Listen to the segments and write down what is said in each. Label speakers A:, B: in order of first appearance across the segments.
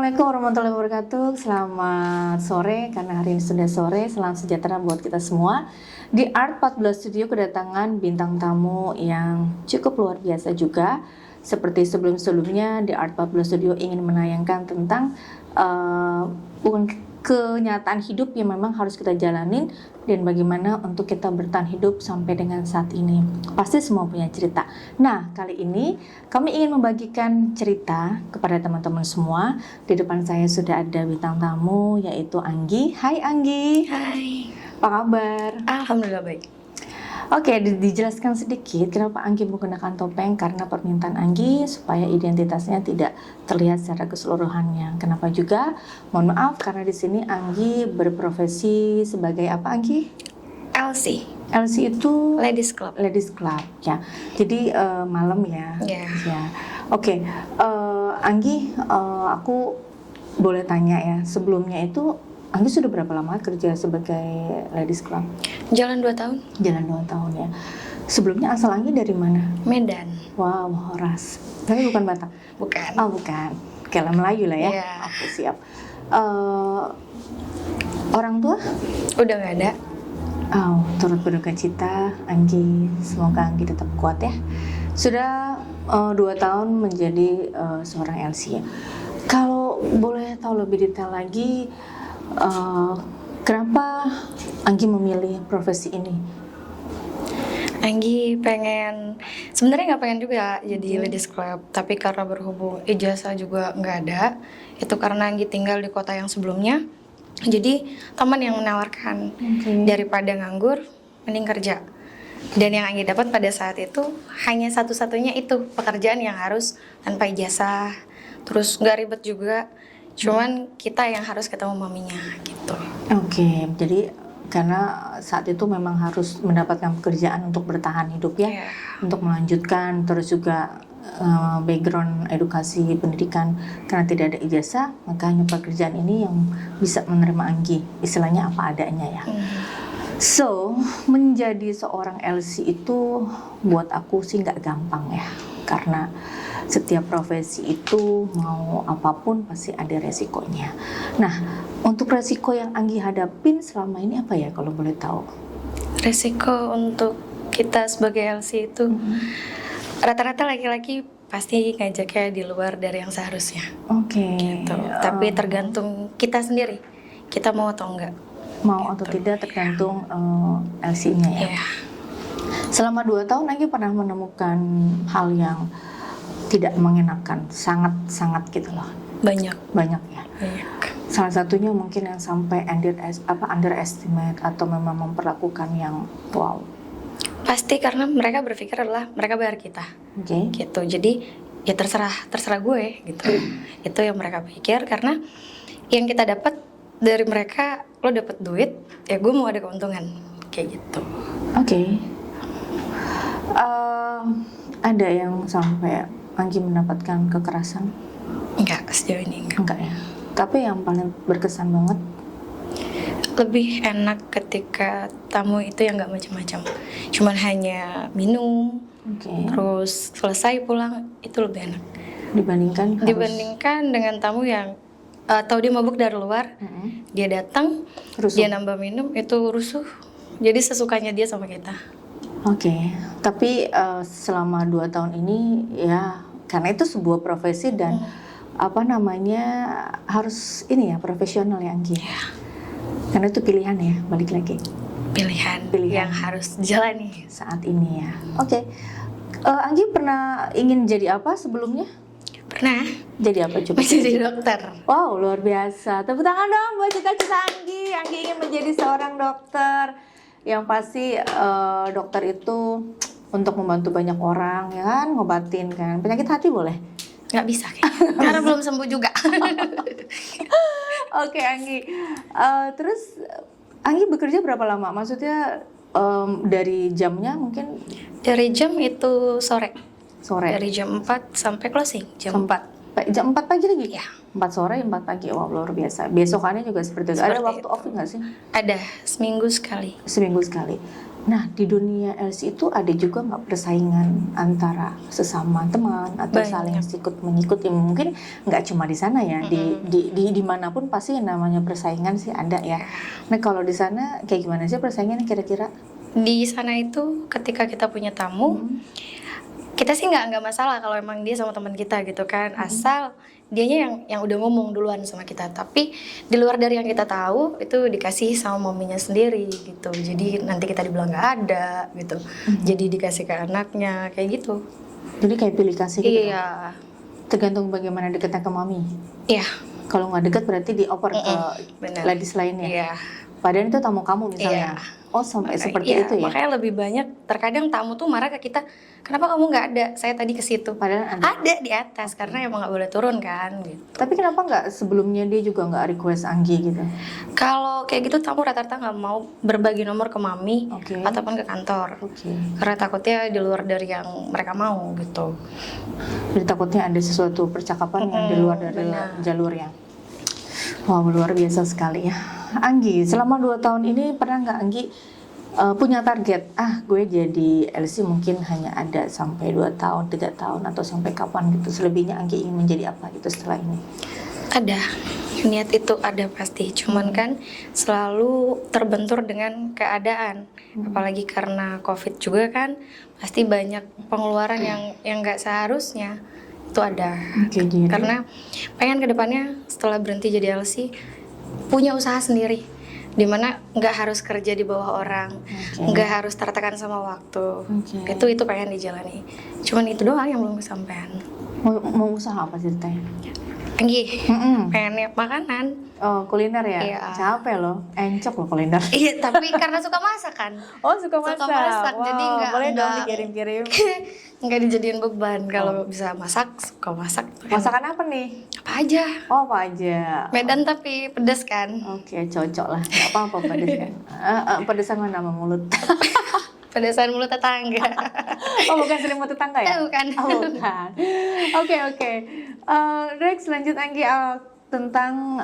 A: Assalamualaikum warahmatullahi wabarakatuh. Selamat sore, karena hari ini sudah sore. Salam sejahtera buat kita semua. Di Art 14 Studio kedatangan bintang tamu yang cukup luar biasa juga. Seperti sebelum-sebelumnya, di Art 14 Studio ingin menayangkan tentang kenyataan hidup yang memang harus kita jalanin dan bagaimana untuk kita bertahan hidup sampai dengan saat ini. Pasti semua punya cerita. Nah, kali ini kami ingin membagikan cerita kepada teman-teman semua. Di depan saya sudah ada bintang tamu yaitu Anggi. Hai Anggi.
B: Hai.
A: Apa kabar?
B: Alhamdulillah baik.
A: Oke, dijelaskan sedikit kenapa Anggi menggunakan topeng. Karena permintaan Anggi supaya identitasnya tidak terlihat secara keseluruhannya. Kenapa juga? Mohon maaf karena di sini Anggi berprofesi sebagai apa Anggi?
B: LC.
A: LC itu
B: Ladies Club.
A: Ladies Club ya. Jadi malam ya.
B: Yeah.
A: Ya. Oke, Anggi, aku boleh tanya ya. Sebelumnya itu Anggi sudah berapa lama kerja sebagai Ladies Club?
B: Jalan 2 tahun.
A: Jalan 2 tahun ya. Sebelumnya asal Anggi dari mana?
B: Medan.
A: Wow, Horas. Tapi bukan Batak?
B: Bukan.
A: Oh, bukan. Kayak Melayu lah ya?
B: Iya.
A: Oke, siap. Orang tua?
B: Udah gak ada.
A: Oh, turut berduka cita, Anggi. Semoga Anggi tetap kuat ya. Sudah 2 tahun menjadi seorang LC ya. Kalau boleh tahu lebih detail lagi, kenapa Anggi memilih profesi ini?
B: Anggi pengen, sebenarnya nggak pengen juga jadi Ladies Club, tapi karena berhubung ijazah juga nggak ada, itu karena Anggi tinggal di kota yang sebelumnya, jadi teman yang menawarkan daripada nganggur, mending kerja. Dan yang Anggi dapat pada saat itu hanya satu-satunya itu pekerjaan yang harus tanpa ijazah, terus nggak ribet juga. Cuman kita yang harus ketemu maminya gitu.
A: Oke, jadi karena saat itu memang harus mendapatkan pekerjaan untuk bertahan hidup ya, untuk melanjutkan, terus juga background edukasi pendidikan. Karena tidak ada ijazah, maka hanya pekerjaan ini yang bisa menerima Anggi, istilahnya apa adanya ya. So, menjadi seorang LC itu buat aku sih nggak gampang ya, karena setiap profesi itu mau apapun pasti ada resikonya. Nah, untuk resiko yang Anggi hadapin selama ini apa ya kalau boleh tahu?
B: Resiko untuk kita sebagai LC itu rata-rata laki-laki pasti ngajaknya di luar dari yang seharusnya.
A: Oke.
B: Gitu. Tapi tergantung kita sendiri, kita mau atau enggak.
A: Mau atau tidak tergantung LC-nya ya.
B: Yeah.
A: Selama 2 tahun Anggi pernah menemukan hal yang tidak mengenakan, sangat gitu loh.
B: Banyak
A: ya. Salah satunya mungkin yang sampai underestimate atau memang memperlakukan yang wow.
B: Pasti karena mereka berpikir adalah mereka bayar kita.
A: Oke.
B: Gitu. Jadi ya terserah gue gitu. Itu yang mereka pikir, karena yang kita dapat dari mereka, lo dapat duit, ya gue mau ada keuntungan kayak gitu.
A: Oke. Ada yang sampai Anggi mendapatkan kekerasan?
B: Enggak, sejauh ini
A: Enggak ya. Tapi yang paling berkesan banget?
B: Lebih enak ketika tamu itu yang nggak macam-macam, cuman hanya minum, terus selesai pulang, itu lebih enak dibandingkan dengan tamu yang atau dia mabuk dari luar, dia datang, dia nambah minum, itu rusuh, jadi sesukanya dia sama kita.
A: Oke. Tapi selama 2 tahun ini ya, karena itu sebuah profesi dan harus ini ya, profesional ya Anggi. Karena itu pilihan ya, balik lagi. Pilihan
B: yang harus dijalani
A: saat ini ya. Oke. Anggi pernah ingin jadi apa sebelumnya?
B: Pernah.
A: Jadi apa coba?
B: Jadi dokter.
A: Wow, luar biasa. Tepuk tangan dong buat cita-cita Anggi. Anggi ingin menjadi seorang dokter. Yang pasti dokter itu untuk membantu banyak orang ya kan, ngobatin kan. Penyakit hati boleh?
B: Nggak bisa kayaknya, karena belum sembuh juga.
A: Oke, Anggi. Terus Anggi bekerja berapa lama? Maksudnya dari jamnya mungkin?
B: Dari jam itu sore.
A: Dari
B: jam 4 sampai closing jam 4.
A: Jam 4 pagi lagi?
B: Ya.
A: 4 sore, 4 pagi. Wah, luar biasa. Besokannya juga seperti itu. Ada waktu off nggak sih?
B: Ada, seminggu sekali.
A: Seminggu sekali. Nah, di dunia LC itu ada juga nggak persaingan antara sesama teman atau
B: Banyak.
A: saling sikut menyikut? Ya, mungkin nggak cuma di sana ya, di dimanapun pasti yang namanya persaingan sih ada ya. Nah, kalau di sana kayak gimana sih persaingannya kira-kira?
B: Di sana itu ketika kita punya tamu, kita sih nggak masalah kalau emang dia sama teman kita gitu kan, asal dianya yang udah ngomong duluan sama kita. Tapi di luar dari yang kita tahu itu dikasih sama maminya sendiri gitu, jadi nanti kita dibilang nggak ada gitu, jadi dikasih ke anaknya kayak gitu.
A: Jadi kayak pilih kasih gitu.
B: Iya,
A: Tergantung bagaimana dekatnya ke mami.
B: iya,
A: Kalau nggak dekat berarti dioper ke
B: benar.
A: ladies lainnya.
B: Iya.
A: Padahal itu tamu kamu misalnya.
B: Iya.
A: Oh, sampai seperti
B: Iya,
A: itu ya.
B: makanya lebih banyak terkadang tamu tuh marah ke kita, kenapa kamu nggak ada, saya tadi ke situ.
A: Padahal ada.
B: Ada di atas karena emang nggak boleh turun kan gitu.
A: Tapi kenapa nggak sebelumnya dia juga nggak request Anggi gitu?
B: Kalau kayak gitu tamu rata-rata nggak mau berbagi nomor ke mami
A: Oke.
B: ataupun ke kantor,
A: Oke.
B: karena takutnya di luar dari yang mereka mau gitu.
A: Jadi takutnya ada sesuatu percakapan yang di luar dari
B: benar.
A: jalurnya. Wow, luar biasa sekali ya. Anggi, selama 2 tahun ini pernah nggak Anggi punya target? Gue jadi LC mungkin hanya ada sampai 2 tahun, 3 tahun, atau sampai kapan gitu. Selebihnya Anggi ingin menjadi apa gitu setelah ini?
B: Ada, niat itu ada pasti, cuman kan selalu terbentur dengan keadaan, apalagi karena COVID juga kan, pasti banyak pengeluaran yang nggak seharusnya itu ada.
A: Oke, jadi
B: Karena pengen kedepannya setelah berhenti jadi LC punya usaha sendiri, dimana nggak harus kerja di bawah orang, nggak harus tertekan sama waktu.
A: Oke.
B: Itu pengen dijalani, cuman itu doang yang belum kesampaian.
A: mau usaha apa ceritanya?
B: Anggi, pengen makanan.
A: Oh, kuliner ya?
B: Iya.
A: Capek loh, encok loh kuliner.
B: Iya, tapi karena suka masak kan.
A: Oh, suka masak.
B: Suka masak, jadi nggak
A: boleh dong
B: nggak-
A: dikirim-kirim.
B: nggak dijadiin beban. Kalau bisa masak, suka masak.
A: Masakan apa nih?
B: Apa aja.
A: Oh, apa aja?
B: Medan tapi pedas kan.
A: Oke, cocok lah. Nggak apa-apa pedes kan. Pedesan mana sama mulut?
B: Pedasan mulut tetangga.
A: Oh, bukan selimut tetangga ya?
B: Bukan.
A: Oh, bukan. Oke. Next, lanjut Anggi, tentang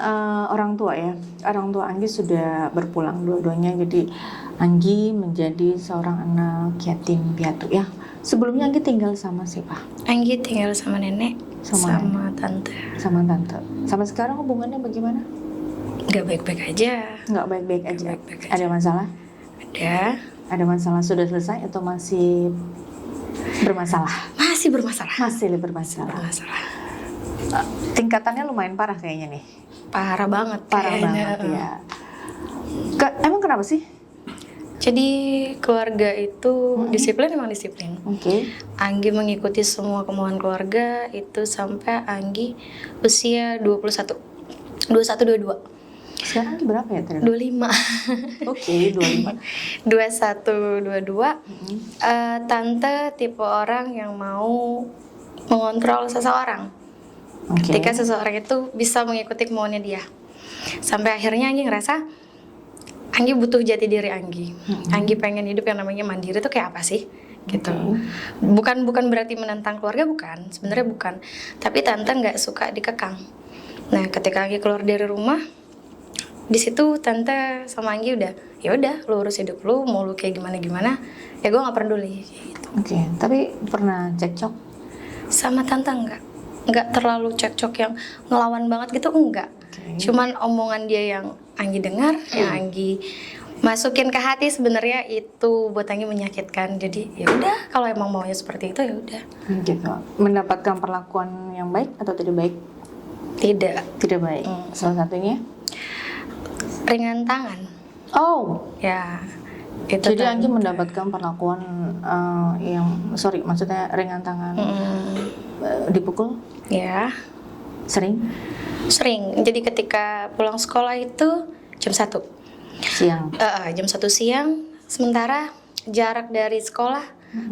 A: orang tua ya. Orang tua Anggi sudah berpulang dua-duanya, jadi Anggi menjadi seorang anak yatim piatu ya. Sebelumnya Anggi tinggal sama siapa?
B: Anggi tinggal sama nenek,
A: Sama
B: tante.
A: Sama tante. Sama sekarang hubungannya bagaimana?
B: Nggak baik-baik aja.
A: Nggak baik-baik aja.
B: baik-baik aja.
A: Ada masalah?
B: Ada.
A: Ada masalah sudah selesai atau masih bermasalah?
B: Masih bermasalah.
A: Masih bermasalah. Tingkatannya lumayan parah kayaknya nih.
B: Parah banget.
A: Parah
B: kayaknya.
A: banget ya. Emang kenapa sih?
B: Jadi keluarga itu disiplin, emang disiplin.
A: Oke.
B: Anggi mengikuti semua kemauan keluarga itu sampai Anggi usia 21, 22.
A: Sekarang Anggi berapa ya tadi?
B: 25.
A: Oke, 25.
B: 21, 22. Tante tipe orang yang mau mengontrol seseorang.
A: Oke.
B: Ketika seseorang itu bisa mengikuti kemauannya dia. Sampai akhirnya Anggi ngerasa Anggi butuh jati diri Anggi. Anggi pengen hidup yang namanya mandiri itu kayak apa sih? Gitu. Bukan berarti menentang keluarga, bukan. Sebenarnya bukan. Tapi tante nggak suka dikekang. Nah, ketika Anggi keluar dari rumah, di situ tante sama Anggi udah, ya udah, lu urus hidup lu, mau lu kayak gimana, ya gue nggak peduli. Gitu.
A: Oke, tapi pernah cekcok?
B: Sama tante nggak terlalu cekcok yang ngelawan banget gitu, enggak. Cuman omongan dia yang Anggi dengar, yang Anggi masukin ke hati sebenarnya itu buat Anggi menyakitkan. Jadi ya udah, kalau emang maunya seperti itu ya udah.
A: Gitu. Mendapatkan perlakuan yang baik atau tidak baik?
B: Tidak
A: baik. Salah satunya?
B: ringan tangan.
A: Oh,
B: Ya. Itu
A: jadi Anggi
B: tante.
A: mendapatkan perlakuan maksudnya ringan tangan, dipukul?
B: Ya.
A: Sering?
B: Sering. Jadi ketika pulang sekolah itu jam 1.
A: Siang?
B: Jam 1 siang. Sementara jarak dari sekolah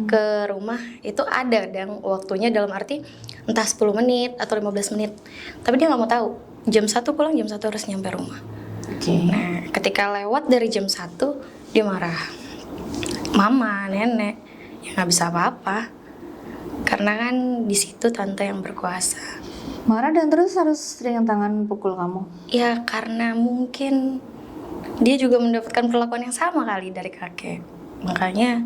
B: ke rumah itu ada dan waktunya dalam arti entah 10 menit atau 15 menit. Tapi dia nggak mau tahu. Jam 1 pulang, jam 1 harus nyampe rumah.
A: Oke.
B: Nah, ketika lewat dari jam 1, dia marah. Mama, nenek, ya nggak bisa apa-apa. Karena kan di situ tante yang berkuasa.
A: Marah dan terus harus ringan tangan pukul kamu?
B: Ya karena mungkin dia juga mendapatkan perlakuan yang sama kali dari kakek. makanya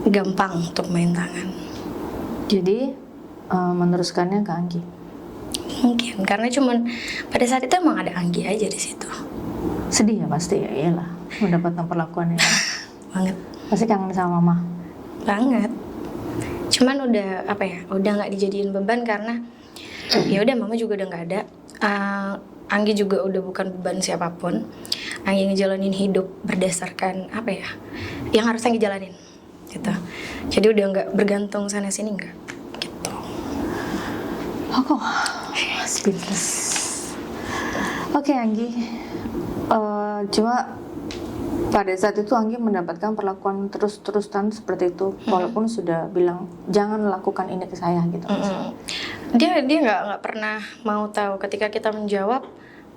B: gampang untuk main tangan.
A: Jadi meneruskannya ke Anggi.
B: Mungkin karena cuman pada saat itu emang ada Anggi aja di situ.
A: Sedih ya pasti ya, iyalah mendapatkan perlakuan yang
B: Banget.
A: pasti kangen sama mama.
B: Banget. Cuman udah udah nggak dijadiin beban karena ya udah mama juga udah nggak ada. Anggi juga udah bukan beban siapapun. Anggi ngejalanin hidup berdasarkan yang harus Anggi jalanin gitu. Jadi udah nggak bergantung sana sini nggak gitu.
A: Aku speechless. Oke Anggi, cuma pada saat itu Anggi mendapatkan perlakuan terus-terusan seperti itu, walaupun sudah bilang jangan lakukan ini ke saya gitu.
B: Dia nggak pernah mau tahu ketika kita menjawab,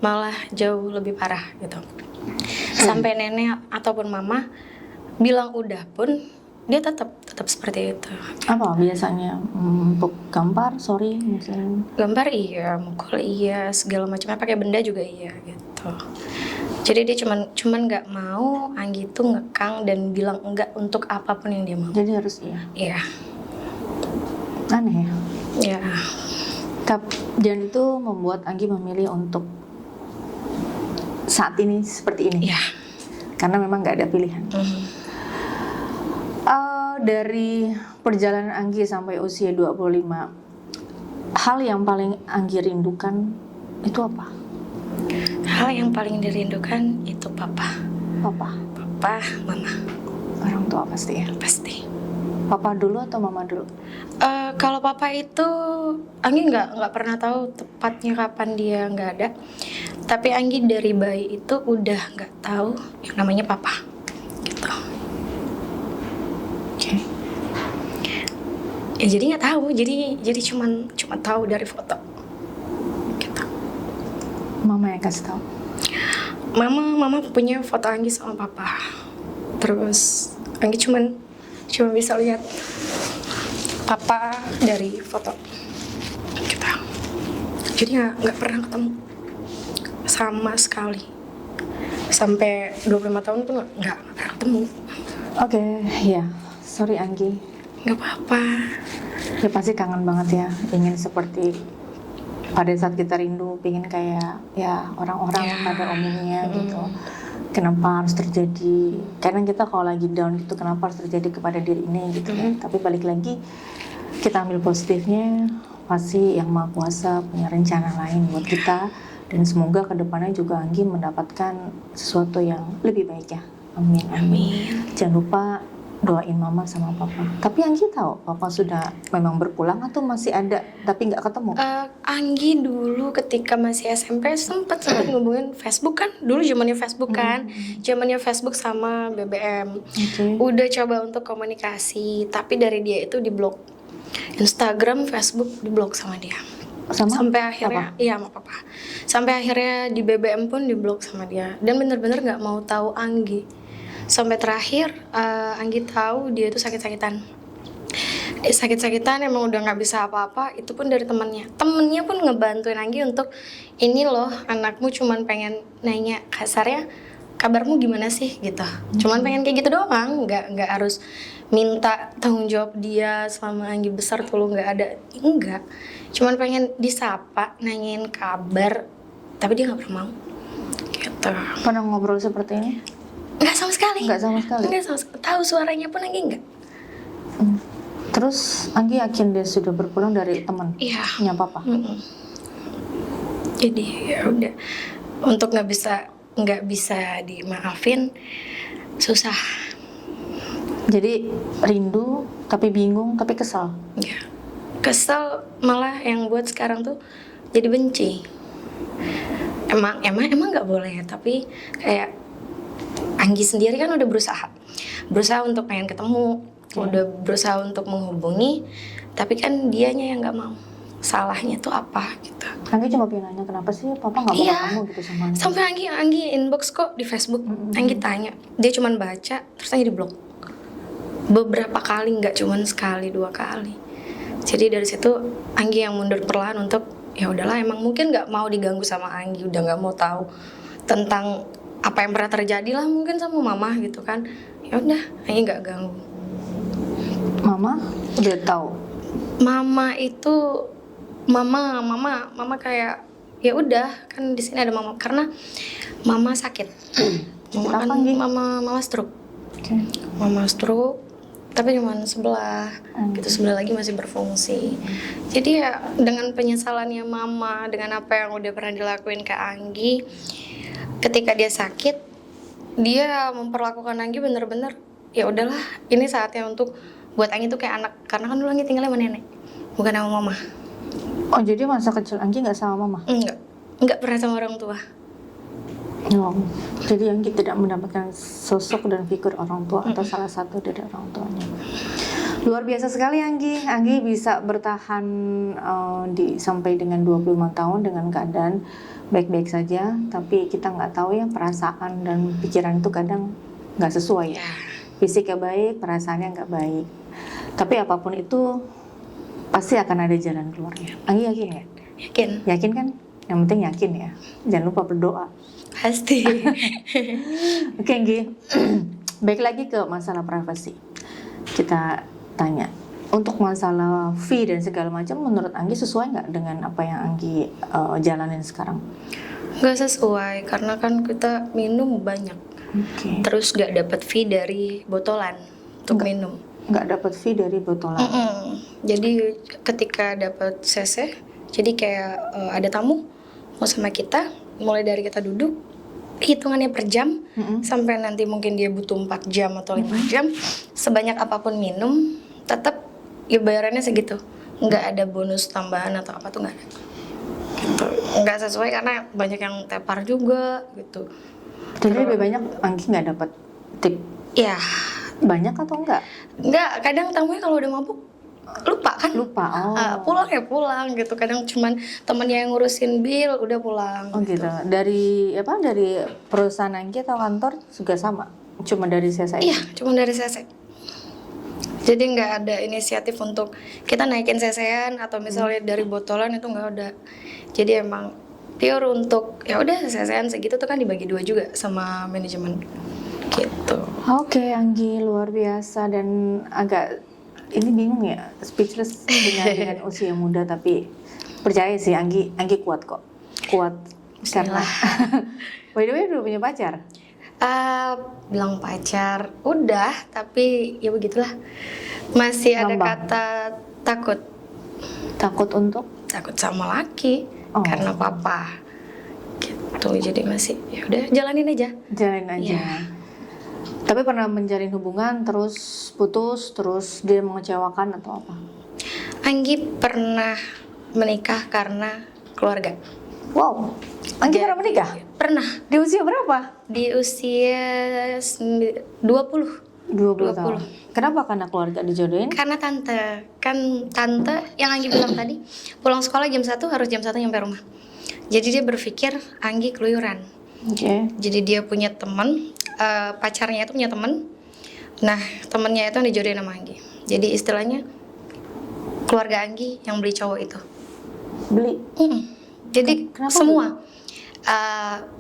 B: malah jauh lebih parah gitu. Sampai nenek ataupun mama bilang udah pun dia tetap seperti itu.
A: Apa biasanya untuk gampar, sorry mungkin.
B: Gambar iya, mukul iya, segala macamnya pakai benda juga iya gitu. Jadi dia cuman nggak mau Anggi itu ngekang dan bilang enggak untuk apapun yang dia mau.
A: Jadi harus iya.
B: Iya.
A: Aneh ya.
B: Iya.
A: Dan itu membuat Anggi memilih untuk saat ini seperti ini.
B: Iya.
A: Karena memang nggak ada pilihan. Dari perjalanan Anggi sampai usia 25, hal yang paling Anggi rindukan itu apa?
B: Hal yang paling dirindukan itu papa,
A: Papa,
B: mama.
A: orang tua pasti ya.
B: Pasti.
A: Papa dulu atau mama dulu?
B: Kalau papa itu Anggi nggak pernah tahu tepatnya kapan dia nggak ada. Tapi Anggi dari bayi itu udah nggak tahu yang namanya papa. Gitu.
A: Oke.
B: Ya jadi nggak tahu. Jadi cuma tahu dari foto. Gitu.
A: Mama yang kasih tahu.
B: Mama punya foto Anggi sama papa. Terus Anggi cuma bisa lihat papa dari foto. Gitu. Jadi nggak pernah ketemu sama sekali. Sampai 25 tahun pun nggak pernah ketemu.
A: Oke, ya. Sorry Anggi.
B: Nggak apa-apa.
A: Ya pasti kangen banget ya. Ingin seperti pada saat kita rindu, pengen kayak ya orang-orang pada umumnya gitu. Kenapa harus terjadi? Karena kita kalau lagi down gitu, kenapa harus terjadi kepada diri ini gitu ya. Tapi balik lagi, kita ambil positifnya. Pasti yang Maha Kuasa punya rencana lain buat kita. Dan semoga kedepannya juga Anggi mendapatkan sesuatu yang lebih baik ya. Amin. Jangan lupa doain mama sama papa. Tapi Anggi tahu papa sudah memang berpulang atau masih ada tapi nggak ketemu?
B: Anggi dulu ketika masih SMP sempat ngubungin Facebook kan. Dulu zamannya Facebook kan. Zamannya Facebook sama BBM. Udah coba untuk komunikasi, tapi dari dia itu diblok. Instagram, Facebook diblok sama dia. Sampai akhirnya sama papa. Sampai akhirnya di BBM pun diblok sama dia. Dan bener-bener nggak mau tahu Anggi. Sampai terakhir Anggi tahu dia itu sakit-sakitan. Sakit-sakitan emang udah nggak bisa apa-apa. Itu pun dari temennya pun ngebantuin Anggi untuk ini loh, anakmu cuman pengen nanya, kasarnya kabarmu gimana sih gitu. Cuman pengen kayak gitu doang, nggak harus minta tanggung jawab dia selama Anggi besar tuh nggak ada, enggak. Cuman pengen disapa, nanyain kabar, tapi dia nggak pernah mau gitu.
A: Pernah ngobrol seperti ini?
B: Nggak sama sekali. Tahu suaranya pun Anggi nggak.
A: Terus Anggi yakin dia sudah berpulang dari temannya papa?
B: Jadi ya udah, untuk nggak bisa dimaafin susah.
A: Jadi rindu tapi bingung tapi kesal.
B: Ya. Kesel malah yang buat sekarang tuh jadi benci. Emang nggak boleh, tapi kayak Anggi sendiri kan udah berusaha untuk pengen ketemu, udah berusaha untuk menghubungi, tapi kan dianya yang nggak mau. Salahnya tuh apa gitu.
A: Anggi cuma pengen nanya kenapa sih papa nggak mau ketemu gitu sama Anggi.
B: Sampai Anggi inbox kok di Facebook. Anggi tanya, dia cuma baca terus Anggi diblok. Beberapa kali, nggak cuma sekali 2 kali. Jadi dari situ Anggi yang mundur perlahan untuk ya udahlah, emang mungkin nggak mau diganggu sama Anggi, udah nggak mau tahu tentang apa yang pernah terjadi lah mungkin sama mama gitu kan. Ya udah, Anggi nggak ganggu.
A: Mama udah tahu.
B: Mama itu mama kayak ya udah kan di sini ada mama karena mama sakit. Mama
A: apa,
B: kan
A: Anggi?
B: mama stroke.
A: Okay.
B: Mama stroke tapi cuma sebelah gitu, sebelah lagi masih berfungsi. Jadi ya dengan penyesalannya mama dengan apa yang udah pernah dilakuin ke Anggi, ketika dia sakit dia memperlakukan Anggi bener-bener ya udahlah ini saatnya untuk buat Anggi tuh kayak anak, karena kan dulu Anggi tinggalnya sama nenek bukan sama mama.
A: Oh, jadi masa kecil Anggi nggak sama mama?
B: Enggak pernah sama orang tua.
A: Oh, jadi Anggi tidak mendapatkan sosok dan figur orang tua atau salah satu dari orang tuanya. Luar biasa sekali Anggi. Anggi bisa bertahan sampai dengan 25 tahun dengan keadaan baik-baik saja, tapi kita nggak tahu ya perasaan dan pikiran itu kadang nggak sesuai. Fisiknya baik, perasaannya nggak baik. Tapi apapun itu pasti akan ada jalan keluarnya. Anggi yakin ya?
B: Yakin.
A: Yakin kan? Yang penting yakin ya. Jangan lupa berdoa.
B: Pasti.
A: Oke, Anggi. Baik lagi ke masalah privasi. Kita tanya, untuk masalah fee dan segala macam, menurut Anggi sesuai nggak dengan apa yang Anggi jalanin sekarang?
B: Nggak sesuai karena kan kita minum banyak.
A: Oke.
B: Terus nggak dapat fee dari botolan untuk minum.
A: Nggak dapat fee dari botolan.
B: Jadi ketika dapat CC, jadi kayak ada tamu mau sama kita, mulai dari kita duduk, hitungannya per jam, sampai nanti mungkin dia butuh 4 jam atau 5 jam, sebanyak apapun minum, tetap ya bayarannya segitu. Nggak ada bonus tambahan atau apa tuh nggak ada. Gitu. Nggak sesuai karena banyak yang tepar juga gitu.
A: Jadi lebih banyak Anggi nggak dapat tip.
B: Ya,
A: Banyak atau enggak?
B: nggak, kadang tamunya kalau udah mabuk lupa kan?
A: Lupa. Oh.
B: Pulang ya pulang gitu. Kadang cuman temennya yang ngurusin bill udah pulang.
A: Oh gitu. Dari perusahaan Anggi atau kantor juga sama? Cuma dari CSI?
B: Iya, cuma dari CC. Jadi nggak ada inisiatif untuk kita naikin CC-an atau misalnya dari botolan itu nggak ada. Jadi emang pure untuk ya udah CC-an segitu tuh kan dibagi 2 juga sama manajemen gitu.
A: Oke, Anggi luar biasa dan agak ini bingung ya, speechless dengan usia muda, tapi percaya sih Anggi kuat kok. Kuat karena by the way udah punya pacar?
B: Bilang pacar udah, tapi ya begitulah. Masih ada
A: Ngambang.
B: kata takut.
A: Takut untuk?
B: Takut sama laki karena papa. Gitu. Jadi masih ya udah jalanin aja.
A: Jalanin aja.
B: Iya.
A: Tapi pernah menjalin hubungan terus putus, terus dia mengecewakan atau apa?
B: Anggi pernah menikah karena keluarga.
A: Wow, Anggi pernah menikah?
B: Pernah.
A: Di usia berapa?
B: Di usia 20.
A: 20 tahun. Kenapa? Karena keluarga dijodohin?
B: Karena tante yang Anggi bilang tadi, pulang sekolah jam 1 harus jam 1 nyampe rumah. Jadi dia berpikir Anggi keluyuran.
A: Oke.
B: Jadi dia punya teman, pacarnya itu punya teman. Nah, temennya itu yang dijodohin sama Anggi. Jadi istilahnya keluarga Anggi yang beli cowok itu.
A: Beli?
B: Jadi
A: Kenapa
B: semua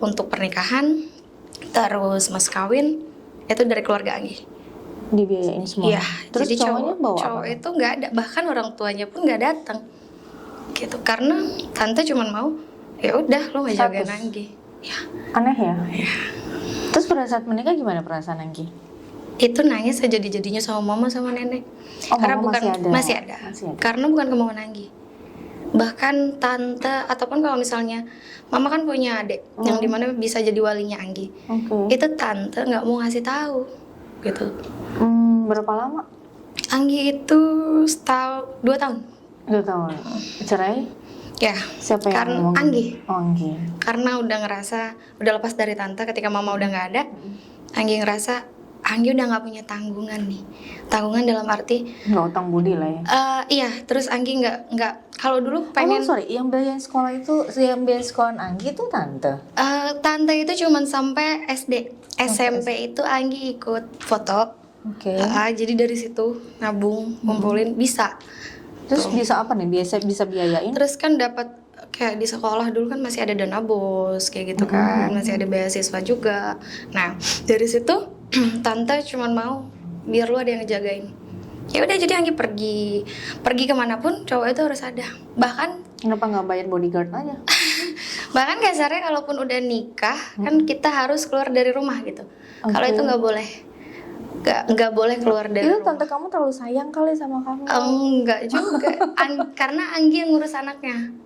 B: untuk pernikahan, terus mas kawin itu dari keluarga Anggi.
A: Dibiayain semua?
B: Iya.
A: Terus
B: Jadi
A: cowoknya bawa
B: cowok
A: apa?
B: itu nggak ada, bahkan orang tuanya pun nggak datang. Gitu. Karena tante cuma mau ya udah lo nggak jagain
A: Status.
B: Anggi. Ya.
A: Aneh ya? Terus pada saat menikah gimana perasaan Anggi?
B: Itu nangis sejadi-jadinya sama mama sama nenek.
A: Oh,
B: Karena
A: mama
B: bukan
A: masih ada.
B: Karena bukan kemauan Anggi. Bahkan tante ataupun kalau misalnya mama kan punya adik yang dimana bisa jadi walinya Anggi.
A: Oke.
B: Itu tante nggak mau ngasih tahu gitu.
A: Berapa lama?
B: Anggi itu 2 tahun.
A: 2 tahun. Cerai?
B: Ya.
A: Siapa yang
B: Karena
A: ngomong?
B: Anggi.
A: Oh, Anggi.
B: Karena udah ngerasa udah lepas dari tante ketika mama udah nggak ada. Anggi ngerasa Anggi udah nggak punya tanggungan nih. Tanggungan dalam arti
A: Nggak utang budi lah ya.
B: iya, terus Anggi nggak kalau dulu pengen
A: sorry, yang biayain sekolah itu, yang biayain sekolah Anggi itu tante?
B: tante itu cuman sampai SD. SMP itu Anggi ikut foto.
A: Oke.
B: Jadi dari situ nabung, ngumpulin bisa.
A: Terus bisa apa nih? Bisa biayain?
B: Terus kan dapat kayak di sekolah dulu kan masih ada dana bos kayak gitu kan, masih ada beasiswa juga. Nah dari situ tante cuman mau biar lu ada yang ngejagain. Ya udah, jadi Anggi pergi kemanapun cowok itu harus ada.
A: Kenapa nggak bayar bodyguard aja?
B: Bahkan kasarnya kalaupun udah nikah kan kita harus keluar dari rumah gitu. Kalau itu nggak boleh, nggak boleh keluar dari
A: Itu
B: rumah.
A: tante kamu terlalu sayang kali sama kamu.
B: Enggak juga, karena Anggi yang ngurus anaknya.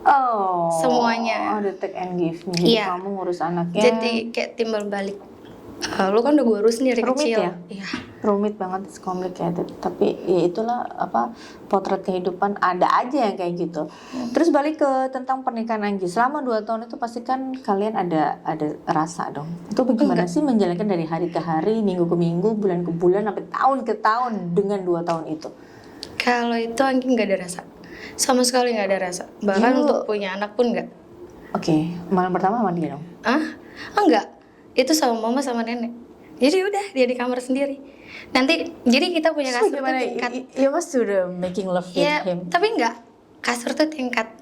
A: Oh,
B: Semuanya.
A: ada take and give nih.
B: Iya.
A: Kamu ngurus anaknya.
B: Jadi kayak timbal balik. Lu kan udah gue urus nih dari
A: Rumit
B: kecil.
A: ya?
B: Iya.
A: Rumit banget, it's complicated. Tapi ya itulah potret kehidupan, ada aja yang kayak gitu. Terus balik ke tentang pernikahan Anggi. Selama 2 tahun itu pasti kan kalian ada rasa dong. Itu bagaimana sih menjalankan dari hari ke hari, minggu ke minggu, bulan ke bulan, sampai tahun ke tahun dengan 2 tahun itu?
B: Kalau itu Anggi nggak ada rasa, sama sekali nggak ada rasa. Bahkan untuk punya anak pun nggak.
A: Oke, malam pertama sama dia dong?
B: Enggak. Itu sama mama sama nenek. Jadi udah dia di kamar sendiri. Nanti jadi kita punya kasur tuh tingkat.
A: You must do the making love with
B: Ya,
A: him.
B: tapi enggak. Kasur tuh tingkat.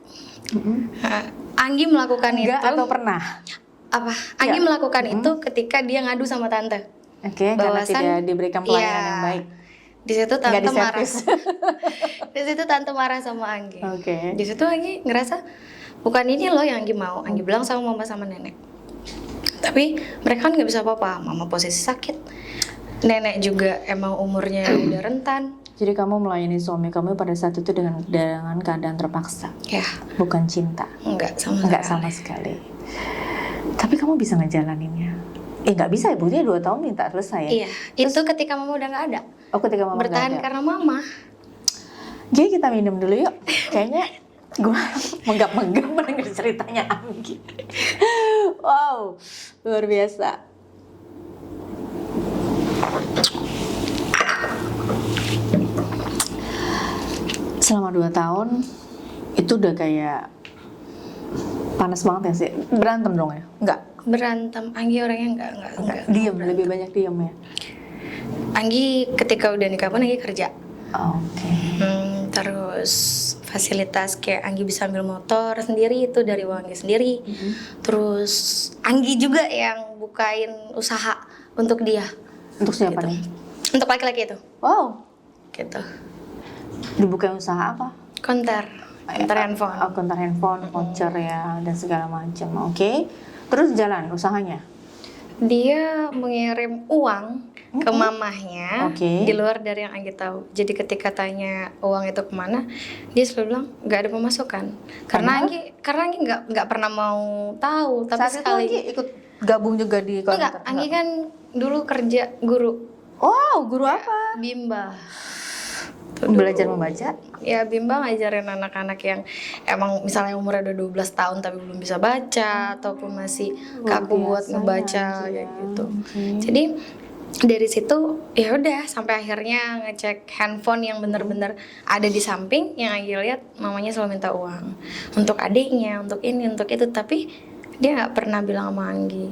B: Anggi melakukan
A: Enggak
B: itu.
A: atau pernah?
B: Apa? Anggi melakukan itu ketika dia ngadu sama tante.
A: Oke, karena
B: Bahwasan,
A: tidak diberikan pelayanan
B: iya,
A: yang baik.
B: Di situ
A: Nggak
B: tante marah.
A: diservis.
B: Di situ tante marah sama Anggi.
A: Oke.
B: Di situ Anggi ngerasa bukan ini loh yang Anggi mau. Anggi bilang sama mama sama nenek. Tapi mereka kan nggak bisa apa-apa. Mama posisi sakit. Nenek juga emang umurnya udah rentan.
A: Jadi kamu melayani suami kamu pada saat itu dengan keadaan terpaksa,
B: Ya,
A: bukan cinta.
B: enggak
A: Enggak sama sekali. Tapi kamu bisa ngejalaninnya. Nggak bisa ya, buktinya 2 tahun minta selesai ya?
B: Iya, itu ketika mama udah nggak ada.
A: Oh, ketika mama nggak
B: Bertahan
A: ada.
B: karena mama.
A: Jadi kita minum dulu yuk. Kayaknya gue menggap-menggap mendengar ceritanya Anggi. Wow, luar biasa. Selama 2 tahun itu udah kayak panas banget ya sih. Berantem dong ya? Enggak.
B: Berantem. Anggi orangnya enggak.
A: Diem, lebih banyak diem ya.
B: Anggi ketika udah nikah pun Anggi kerja.
A: Oke.
B: Terus fasilitas kayak Anggi bisa ambil motor sendiri itu dari uang Anggi sendiri. Terus Anggi juga yang bukain usaha untuk dia.
A: Untuk siapa
B: Gitu.
A: nih?
B: Untuk laki-laki itu.
A: Wow.
B: Gitu.
A: Dibukain usaha apa?
B: Konter handphone.
A: Konter handphone, voucher ya, dan segala macam. Oke. Terus jalan usahanya?
B: Dia mengirim uang ke mamahnya
A: Oke.
B: di luar dari yang Anggi tahu. Jadi ketika tanya uang itu kemana, dia selalu bilang nggak ada pemasukan. Karena Anggi nggak pernah mau tahu. Tapi
A: Saat itu
B: sekali
A: Anggi ikut gabung juga di konter?
B: enggak, Anggi kan dulu kerja guru
A: Wow, guru apa?
B: Bimba.
A: Belajar membaca?
B: Ya Bimba ngajarin anak-anak yang emang misalnya umurnya udah 12 tahun tapi belum bisa baca ataupun masih kaku buat ngebaca kayak gitu. Jadi dari situ ya udah sampai akhirnya ngecek handphone yang bener-bener ada di samping, yang Anggi lihat mamanya selalu minta uang untuk adiknya, untuk ini, untuk itu, tapi dia nggak pernah bilang sama Anggi.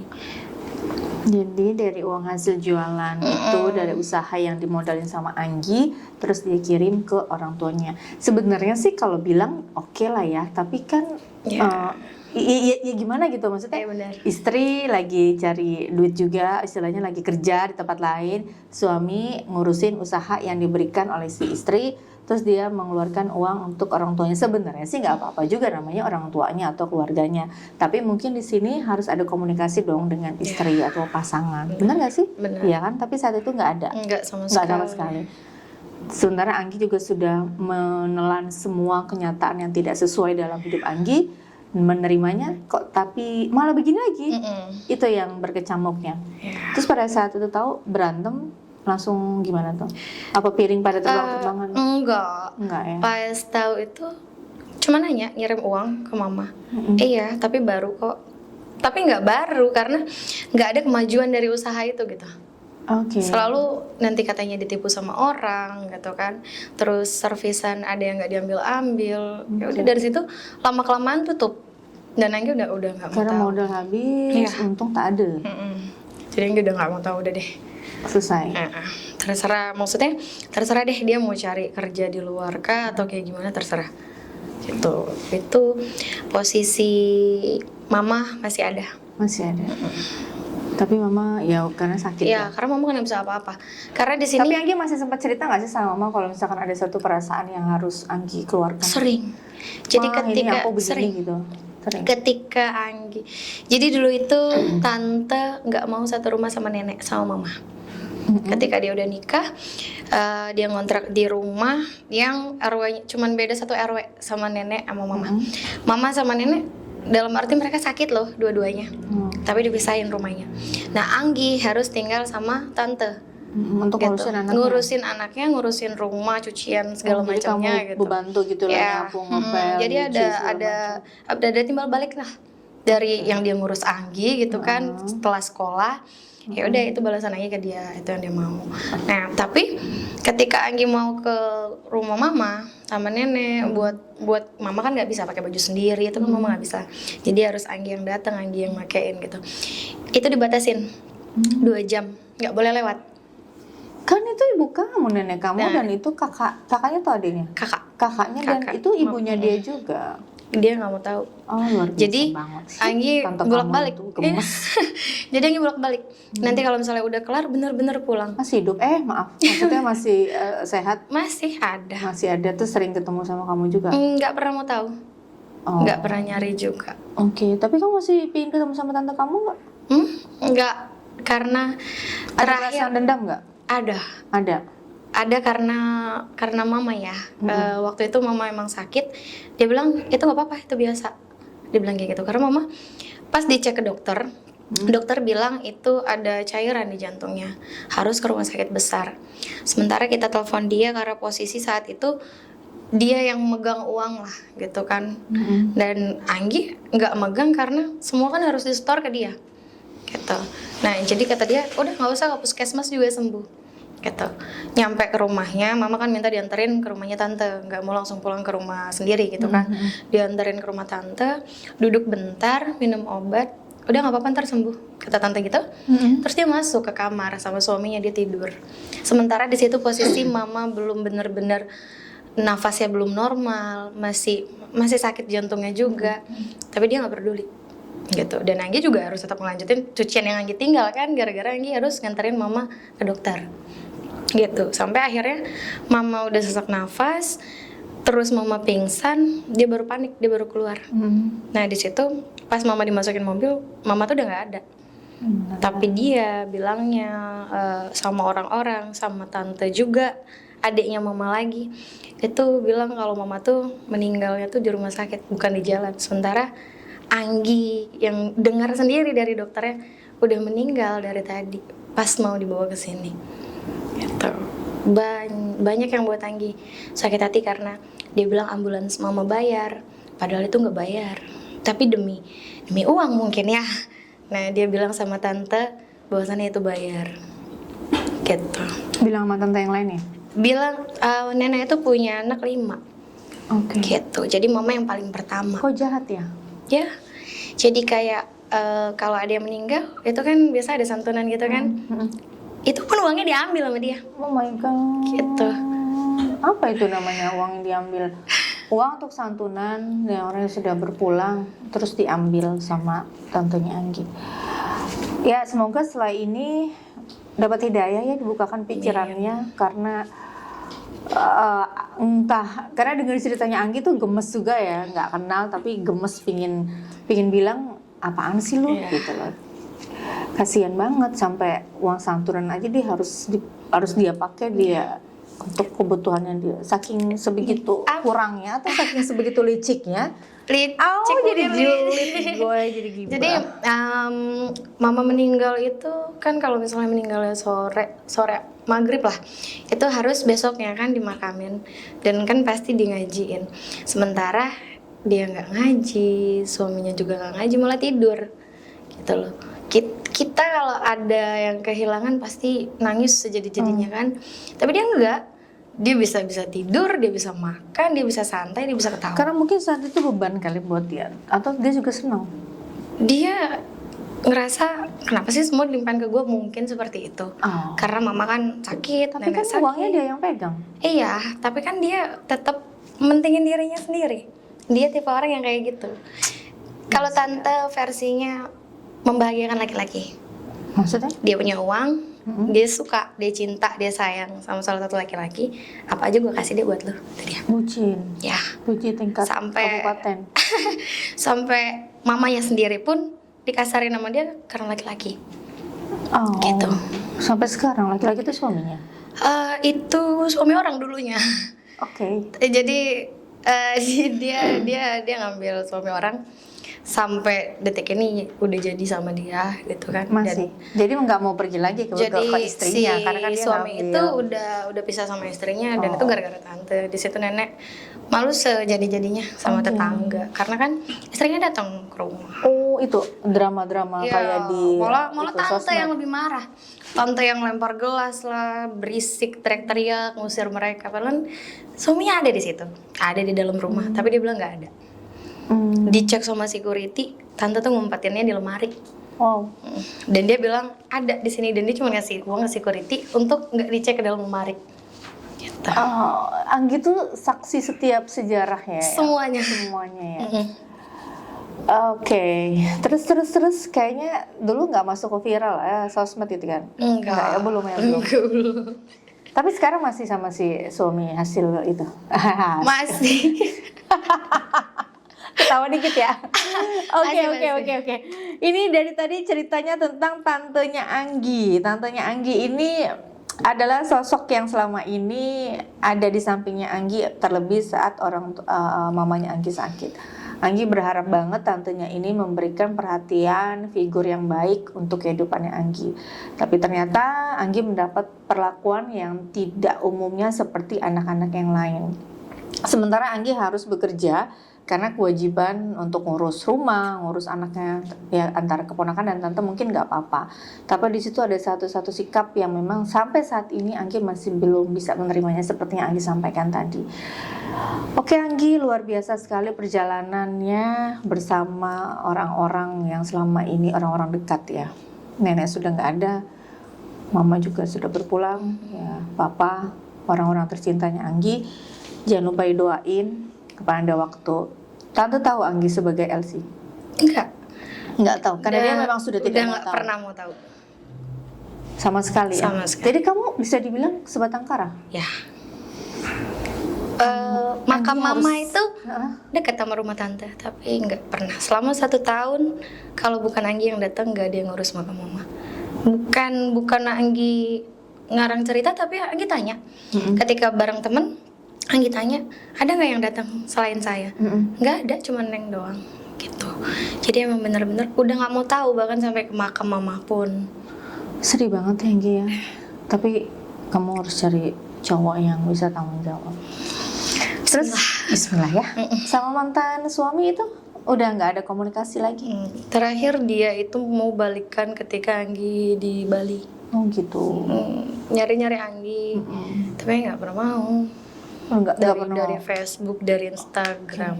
A: Jadi dari uang hasil jualan itu, dari usaha yang dimodalin sama Anggi, terus dia kirim ke orang tuanya. Sebenarnya sih kalau bilang oke lah ya, tapi kan ya gimana gitu, maksudnya
B: benar.
A: Istri lagi cari duit juga, istilahnya lagi kerja di tempat lain, suami ngurusin usaha yang diberikan oleh si istri, terus dia mengeluarkan uang untuk orang tuanya. Sebenarnya sih nggak apa-apa juga, namanya orang tuanya atau keluarganya. Tapi mungkin di sini harus ada komunikasi dong dengan istri atau pasangan. Benar nggak sih?
B: Benar.
A: Iya kan? Tapi saat itu nggak ada.
B: Nggak sama
A: Sekali. Sebenarnya Anggi juga sudah menelan semua kenyataan yang tidak sesuai dalam hidup Anggi, menerimanya kok, tapi malah begini lagi. Itu yang berkecamuknya. Terus pada saat itu tahu berantem, langsung gimana tuh? Apa piring pada terbang-terbangan?
B: Enggak
A: ya?
B: Pas tahu itu cuma nanya ngirim uang ke mama. Iya, tapi baru kok. Tapi nggak baru karena nggak ada kemajuan dari usaha itu gitu.
A: Oke.
B: Selalu nanti katanya ditipu sama orang gitu kan. Terus servisan ada yang nggak diambil-ambil. Ya udah dari situ lama kelamaan tutup. Dan Anggi udah nggak mau tahu.
A: Karena modal habis, untung tak ada.
B: Jadi Anggi udah nggak mau tahu, udah deh.
A: Selesai.
B: Terserah, maksudnya terserah deh dia mau cari kerja di luar kah atau kayak gimana, terserah. gitu. Itu posisi mama masih ada.
A: Masih ada. Tapi mama ya karena sakit
B: Ya, karena mama kan nggak bisa apa-apa. Karena di sini
A: Tapi Anggi masih sempat cerita nggak sih sama mama kalau misalkan ada satu perasaan yang harus Anggi keluarkan?
B: sering. Jadi
A: Ma, ini
B: ketika
A: aku begini
B: sering.
A: gitu. Sering.
B: Ketika Anggi, jadi dulu itu tante nggak mau satu rumah sama nenek sama mama. Ketika dia udah nikah, dia ngontrak di rumah yang RW cuman beda satu RW sama nenek sama mama. Mama sama nenek dalam arti mereka sakit loh dua-duanya, tapi dipisahin rumahnya. Nah, Anggi harus tinggal sama tante.
A: Untuk
B: Gitu.
A: ngurusin anaknya.
B: Ngurusin rumah, cucian segala
A: Jadi
B: macamnya
A: kamu
B: gitu.
A: membantu gitu lah,
B: Ya,
A: nyapu, ngepel,
B: jadi
A: nyuci, segala macam.
B: ada timbal balik lah dari yang dia ngurus Anggi gitu kan setelah sekolah. Ya udah itu balasan Anggi ke dia, itu yang dia mau. Nah, tapi ketika Anggi mau ke rumah mama sama nenek buat mama kan nggak bisa pakai baju sendiri, itu kan mama nggak bisa. Jadi harus Anggi yang datang, Anggi yang makein gitu. Itu dibatasin 2 jam, nggak boleh lewat.
A: Kan itu ibu kamu, nenek kamu,
B: Nah.
A: dan itu kakaknya tuh adiknya? Kakaknya dan
B: Kakak.
A: itu ibunya dia juga.
B: Dia nggak mau tahu.
A: Oh, luar biasa
B: Jadi
A: banget sih.
B: Anggi
A: Tante
B: bolak-balik.
A: kamu itu gemes.
B: Jadi Anggi bolak-balik. Nanti kalau misalnya udah kelar bener-bener pulang.
A: Masih hidup? Maaf. Maksudnya masih sehat?
B: Masih ada.
A: Masih ada, tuh sering ketemu sama kamu juga?
B: Nggak pernah mau tahu.
A: Oh.
B: Nggak pernah nyari juga.
A: Oke, tapi kamu masih pengen ketemu sama tante kamu nggak?
B: Nggak, karena
A: Ada
B: terakhir
A: perasaan dendam nggak?
B: ada karena mama ya. Waktu itu mama emang sakit, dia bilang itu nggak apa-apa, itu biasa, dia bilang kayak gitu. Karena mama pas dicek ke dokter, dokter bilang itu ada cairan di jantungnya, harus ke rumah sakit besar. Sementara kita telepon dia karena posisi saat itu dia yang megang uang lah gitu kan. Dan Anggi nggak megang karena semua kan harus di-store ke dia gitu. Nah, jadi kata dia udah nggak usah, ke puskesmas juga sembuh gitu. Nyampe ke rumahnya, mama kan minta dianterin ke rumahnya tante, nggak mau langsung pulang ke rumah sendiri gitu kan. Dianterin ke rumah tante, duduk bentar, minum obat, udah nggak apa-apa ntar sembuh, kata tante gitu. Terus dia masuk ke kamar sama suaminya, dia tidur. Sementara di situ posisi mama belum bener-bener, nafasnya belum normal, masih sakit jantungnya juga, tapi dia nggak peduli gitu. Dan Anggi juga harus tetap melanjutin cucian yang Anggi tinggal kan, gara-gara Anggi harus nganterin mama ke dokter gitu. Sampai akhirnya mama udah sesak nafas, terus mama pingsan, dia baru panik, dia baru keluar. Nah, di situ pas mama dimasukin mobil, mama tuh udah nggak ada. Tapi dia bilangnya sama orang-orang, sama tante juga, adiknya mama lagi, itu bilang kalau mama tuh meninggalnya tuh di rumah sakit, bukan di jalan. Sementara Anggi yang dengar sendiri dari dokternya udah meninggal dari tadi pas mau dibawa ke sini gitu. Banyak yang buat Anggi sakit hati karena dia bilang ambulans mama bayar, padahal itu nggak bayar, tapi demi uang mungkin ya. Nah, dia bilang sama tante bahwasannya itu bayar gitu.
A: Bilang sama tante yang lain ya?
B: Bilang nenek itu punya anak 5 gitu, jadi mama yang paling pertama.
A: Kok jahat ya?
B: Ya, jadi kayak kalau ada yang meninggal, itu kan biasa ada santunan gitu kan. Itu pun uangnya diambil sama dia.
A: Oh my god.
B: Gitu.
A: Apa itu namanya uang yang diambil? Uang untuk santunan yang orang yang sudah berpulang, terus diambil sama tantenya Anggi. Ya, semoga setelah ini dapat hidayah ya, dibukakan pikirannya. Karena entah, karena dengar ceritanya Anggi tuh gemes juga ya, nggak kenal tapi gemes, pingin bilang apaan sih lu gitu loh. Kasian banget, sampai uang santunan aja dia harus dia pakai dia untuk kebutuhannya dia, saking sebegitu kurangnya atau saking sebegitu liciknya. Jadi julid gue, jadi gibah.
B: Jadi mama meninggal itu kan, kalau misalnya meninggalnya sore maghrib lah, itu harus besoknya kan dimakamin, dan kan pasti di ngajiin. Sementara dia nggak ngaji, suaminya juga nggak ngaji, malah tidur gitu loh. Kita kalau ada yang kehilangan pasti nangis sejadi-jadinya kan, tapi dia enggak. Dia bisa tidur, dia bisa makan, dia bisa santai, dia bisa ketawa.
A: Karena mungkin saat itu beban kali buat dia, atau dia juga senang.
B: Dia ngerasa kenapa sih semua dilimpahin ke gue, mungkin seperti itu. Karena mama kan sakit,
A: tapi kan
B: sakit.
A: uangnya dia yang pegang.
B: Iya, tapi kan dia tetap mentingin dirinya sendiri. Dia tipe orang yang kayak gitu. Kalau tante versinya membahagiakan laki-laki.
A: Maksudnya?
B: Dia punya uang, dia suka, dia cinta, dia sayang sama salah satu laki-laki. Apa aja gue kasih dia buat lu. Itu dia.
A: Bucin.
B: Ya.
A: Bucin tingkat
B: Sampai-
A: kabupaten.
B: Sampai mamanya sendiri pun dikasarin sama dia karena laki-laki.
A: Oh.
B: Gitu.
A: Sampai sekarang laki-laki itu suaminya.
B: Itu suami orang dulunya.
A: Oke.
B: Jadi dia ngambil suami orang sampai detik ini udah jadi sama dia gitu kan.
A: Masih. Jadi nggak mau pergi lagi ke
B: Jadi
A: istrinya
B: si
A: karena kan dia
B: suami
A: ngambil.
B: itu udah pisah sama istrinya dan
A: Oh.
B: itu gara-gara tante. Di situ nenek malu sejadi-jadinya sama tetangga karena kan istrinya datang ke rumah.
A: Oh, itu drama-drama
B: Iya,
A: kayak di
B: malah
A: itu,
B: tante
A: sosmed.
B: yang lebih marah. Tante yang lempar gelas lah, berisik, teriak-teriak, ngusir mereka. Padahal suaminya ada di situ, ada di dalam rumah, tapi dia bilang nggak ada. Dicek sama security, tante tuh ngumpetinnya di lemari.
A: Wow.
B: Dan dia bilang ada di sini dan dia cuma ngasih uang ke security untuk nggak dicek ke dalam lemari. Gitu.
A: Anggi tuh saksi setiap sejarah ya.
B: Semuanya.
A: Semuanya ya.
B: Mm-mm.
A: Oke, terus kayaknya dulu nggak masuk ke viral ya sosmed itu kan?
B: Enggak.
A: Ya, belum.
B: Enggak, belum.
A: Tapi sekarang masih sama si suami hasil itu.
B: Masih.
A: Ketawa dikit ya.
B: Masih.
A: Oke. Ini dari tadi ceritanya tentang tantenya Anggi. Tantenya Anggi ini adalah sosok yang selama ini ada di sampingnya Anggi, terlebih saat mamanya Anggi sakit. Anggi berharap banget tantenya ini memberikan perhatian, figur yang baik untuk kehidupannya Anggi. Tapi ternyata Anggi mendapat perlakuan yang tidak umumnya seperti anak-anak yang lain. Sementara Anggi harus bekerja karena kewajiban untuk ngurus rumah, ngurus anaknya, ya antara keponakan dan tante mungkin nggak apa-apa. Tapi di situ ada satu sikap yang memang sampai saat ini Anggi masih belum bisa menerimanya seperti yang Anggi sampaikan tadi. Oke Anggi, luar biasa sekali perjalanannya bersama orang-orang yang selama ini orang-orang dekat ya. Nenek sudah nggak ada, mama juga sudah berpulang, ya papa, orang-orang tercintanya Anggi. Jangan lupa doain kepada waktu. Tante tahu Anggi sebagai Elsie? Enggak tahu, karena dia memang sudah tidak mau
B: nggak
A: tahu.
B: pernah mau tahu.
A: Sama sekali ya?
B: Sama sekali.
A: Jadi kamu bisa dibilang sebatang kara?
B: Ya. Makam
A: Anggi
B: mama
A: harus-
B: itu dekat sama rumah tante, tapi nggak pernah. Selama 1 tahun, kalau bukan Anggi yang datang, nggak ada yang ngurus makam mama. Bukan Anggi ngarang cerita, tapi Anggi tanya. Ketika bareng temen, Anggi tanya, ada nggak yang datang selain saya? Nggak ada, cuma Neng doang. Gitu. Jadi emang bener-bener udah nggak mau tahu bahkan sampai ke makam mama pun.
A: Sedih banget ya Anggi ya. Tapi kamu harus cari cowok yang bisa tanggung jawab. Terus Bismillah ya. Sama mantan suami itu udah nggak ada komunikasi lagi?
B: Terakhir dia itu mau balikan ketika Anggi di Bali.
A: Oh gitu.
B: Nyari-nyari Anggi, tapi nggak pernah mau.
A: Nggak pernah.
B: Dari Facebook, dari Instagram.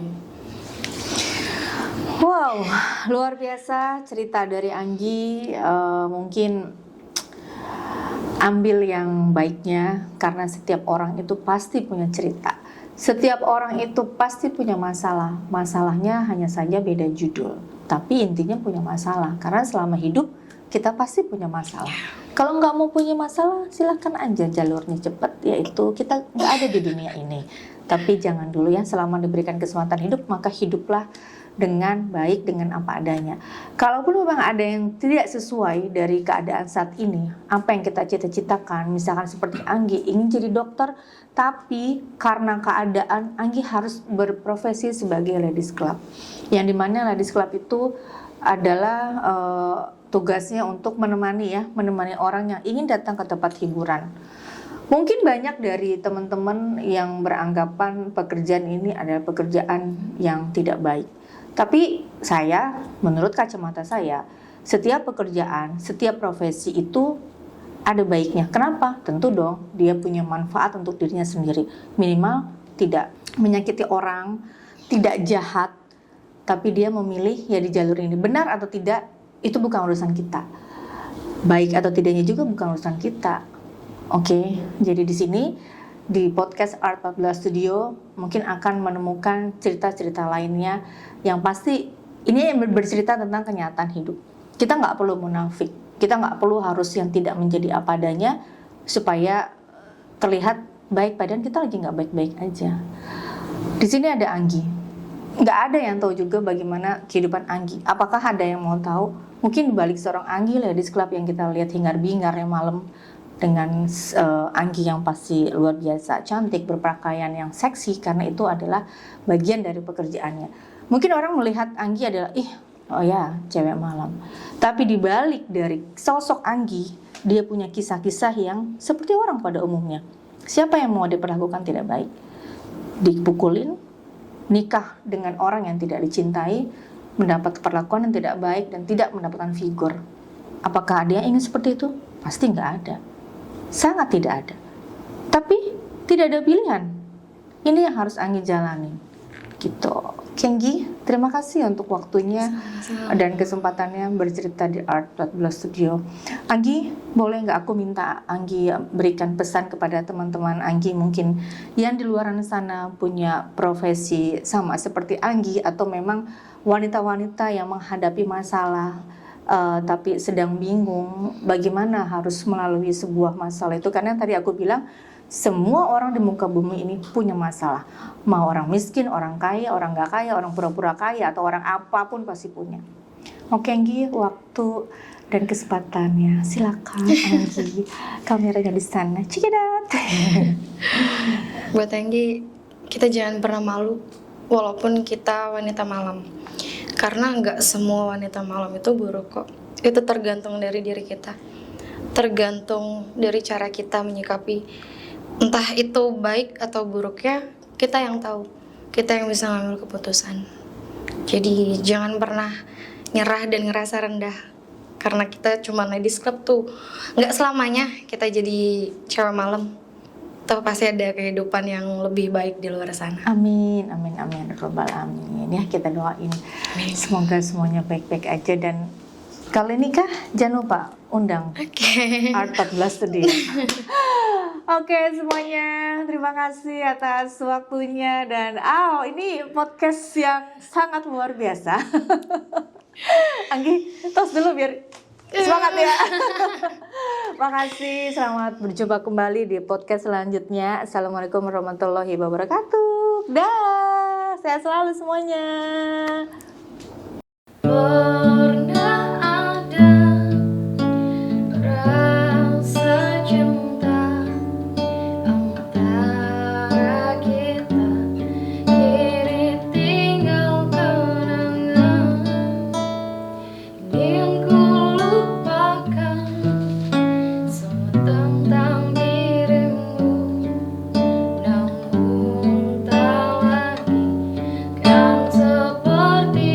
A: Wow, luar biasa cerita dari Anggi. Mungkin ambil yang baiknya, karena setiap orang itu pasti punya cerita. Setiap orang itu pasti punya masalah. Masalahnya hanya saja beda judul, tapi intinya punya masalah. Karena selama hidup kita pasti punya masalah. Kalau nggak mau punya masalah, silahkan aja jalurnya cepat, yaitu kita nggak ada di dunia ini. Tapi jangan dulu ya, selama diberikan kesempatan hidup, maka hiduplah dengan baik, dengan apa adanya. Kalaupun memang ada yang tidak sesuai dari keadaan saat ini, apa yang kita cita-citakan, misalkan seperti Anggi ingin jadi dokter, tapi karena keadaan Anggi harus berprofesi sebagai ladies club, yang dimana ladies club itu adalah tugasnya untuk menemani orang yang ingin datang ke tempat hiburan. Mungkin banyak dari teman-teman yang beranggapan pekerjaan ini adalah pekerjaan yang tidak baik. Tapi menurut kacamata saya, setiap pekerjaan, setiap profesi itu ada baiknya. Kenapa? Tentu dong, dia punya manfaat untuk dirinya sendiri. Minimal tidak menyakiti orang, tidak jahat, tapi dia memilih ya di jalur ini. Benar atau tidak, itu bukan urusan kita. Baik atau tidaknya juga bukan urusan kita. Oke, jadi di sini di podcast Art 14 Studio mungkin akan menemukan cerita-cerita lainnya yang pasti ini bercerita tentang kenyataan hidup. Kita nggak perlu munafik, kita nggak perlu harus yang tidak menjadi apa adanya supaya terlihat baik, padahal kita lagi nggak baik-baik aja. Di sini ada Anggi, nggak ada yang tahu juga bagaimana kehidupan Anggi. Apakah ada yang mau tahu? Mungkin dibalik seorang Anggi Ladies Club yang kita lihat hingar-bingar yang malam dengan Anggi yang pasti luar biasa cantik, berpakaian yang seksi karena itu adalah bagian dari pekerjaannya. Mungkin orang melihat Anggi adalah oh ya cewek malam. Tapi dibalik dari sosok Anggi, dia punya kisah-kisah yang seperti orang pada umumnya. Siapa yang mau diperlakukan tidak baik? Dipukulin, nikah dengan orang yang tidak dicintai, mendapat perlakuan yang tidak baik dan tidak mendapatkan figur. Apakah ada yang ingin seperti itu? Pasti nggak ada. Sangat tidak ada. Tapi tidak ada pilihan. Ini yang harus Anggi jalani. Gitu. Anggi, terima kasih untuk waktunya dan kesempatannya bercerita di Art 14 Studio. Anggi, boleh nggak aku minta Anggi berikan pesan kepada teman-teman Anggi mungkin yang di luar sana punya profesi sama seperti Anggi atau memang wanita-wanita yang menghadapi masalah tapi sedang bingung bagaimana harus melalui sebuah masalah itu, karena tadi aku bilang semua orang di muka bumi ini punya masalah, mau orang miskin, orang kaya, orang gak kaya, orang pura-pura kaya atau orang apapun pasti punya. Oke Anggi, waktu dan kesempatannya silakan Anggi, kameranya di sana, cikidat.
B: Buat Anggi, kita jangan pernah malu walaupun kita wanita malam. Karena nggak semua wanita malam itu buruk kok. Itu tergantung dari diri kita. Tergantung dari cara kita menyikapi. Entah itu baik atau buruknya, kita yang tahu. Kita yang bisa ngambil keputusan. Jadi jangan pernah nyerah dan ngerasa rendah. Karena kita cuma Ladies Club tuh nggak selamanya kita jadi cewek malam. Tapi pasti ada kehidupan yang lebih baik di luar sana.
A: Amin, amin, amin, robbal amin. Ya kita doain.
B: Amin.
A: Semoga semuanya baik-baik aja dan kali ini kah jangan lupa undang Art 14 Studio. Oke semuanya, terima kasih atas waktunya dan ini podcast yang sangat luar biasa. Anggi, tos dulu biar semangat ya. Makasih, selamat berjumpa kembali di podcast selanjutnya. Assalamualaikum warahmatullahi wabarakatuh. Dah, sehat selalu semuanya.
B: Pernah ada rasa cinta antara kita, kini tinggal kenangan ingin ku lupakan semua tentang dirimu, namun tak lagi kan seperti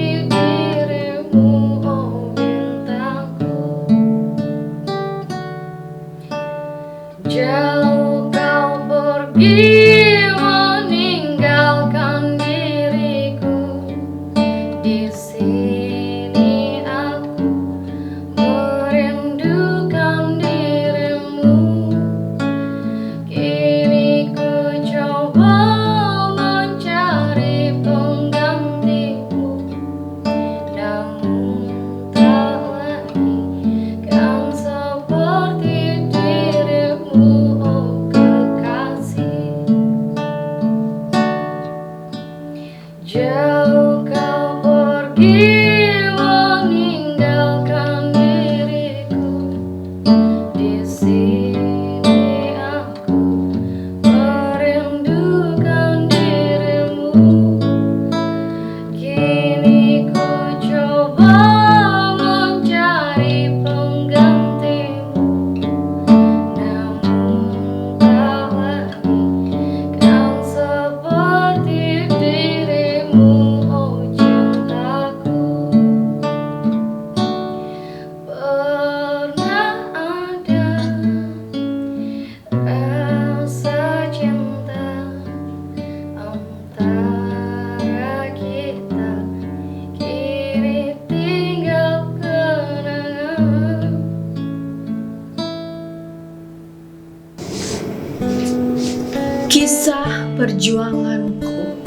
C: Kisah perjuanganku.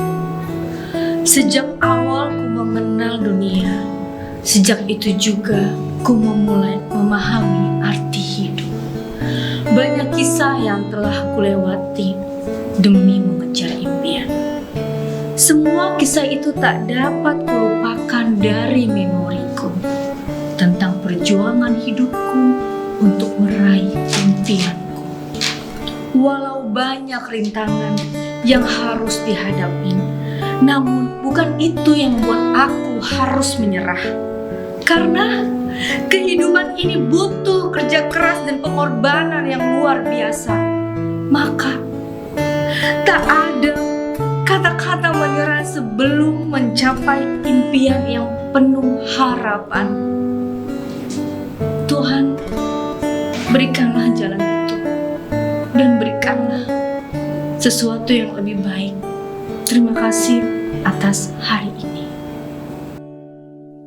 C: Sejak awal ku mengenal dunia, sejak itu juga ku memulai memahami arti hidup. Banyak kisah yang telah ku lewati demi mengejar impian. Semua kisah itu tak dapat kulupakan dari memoriku tentang perjuangan hidupku untuk meraih impianku. Walau banyak rintangan yang harus dihadapi, namun bukan itu yang membuat aku harus menyerah. Karena kehidupan ini butuh kerja keras dan pengorbanan yang luar biasa. Maka tak ada kata-kata menyerah sebelum mencapai impian yang penuh harapan. Tuhan, berikanlah jalan itu dan berikanlah sesuatu yang lebih baik. Terima kasih atas hari ini.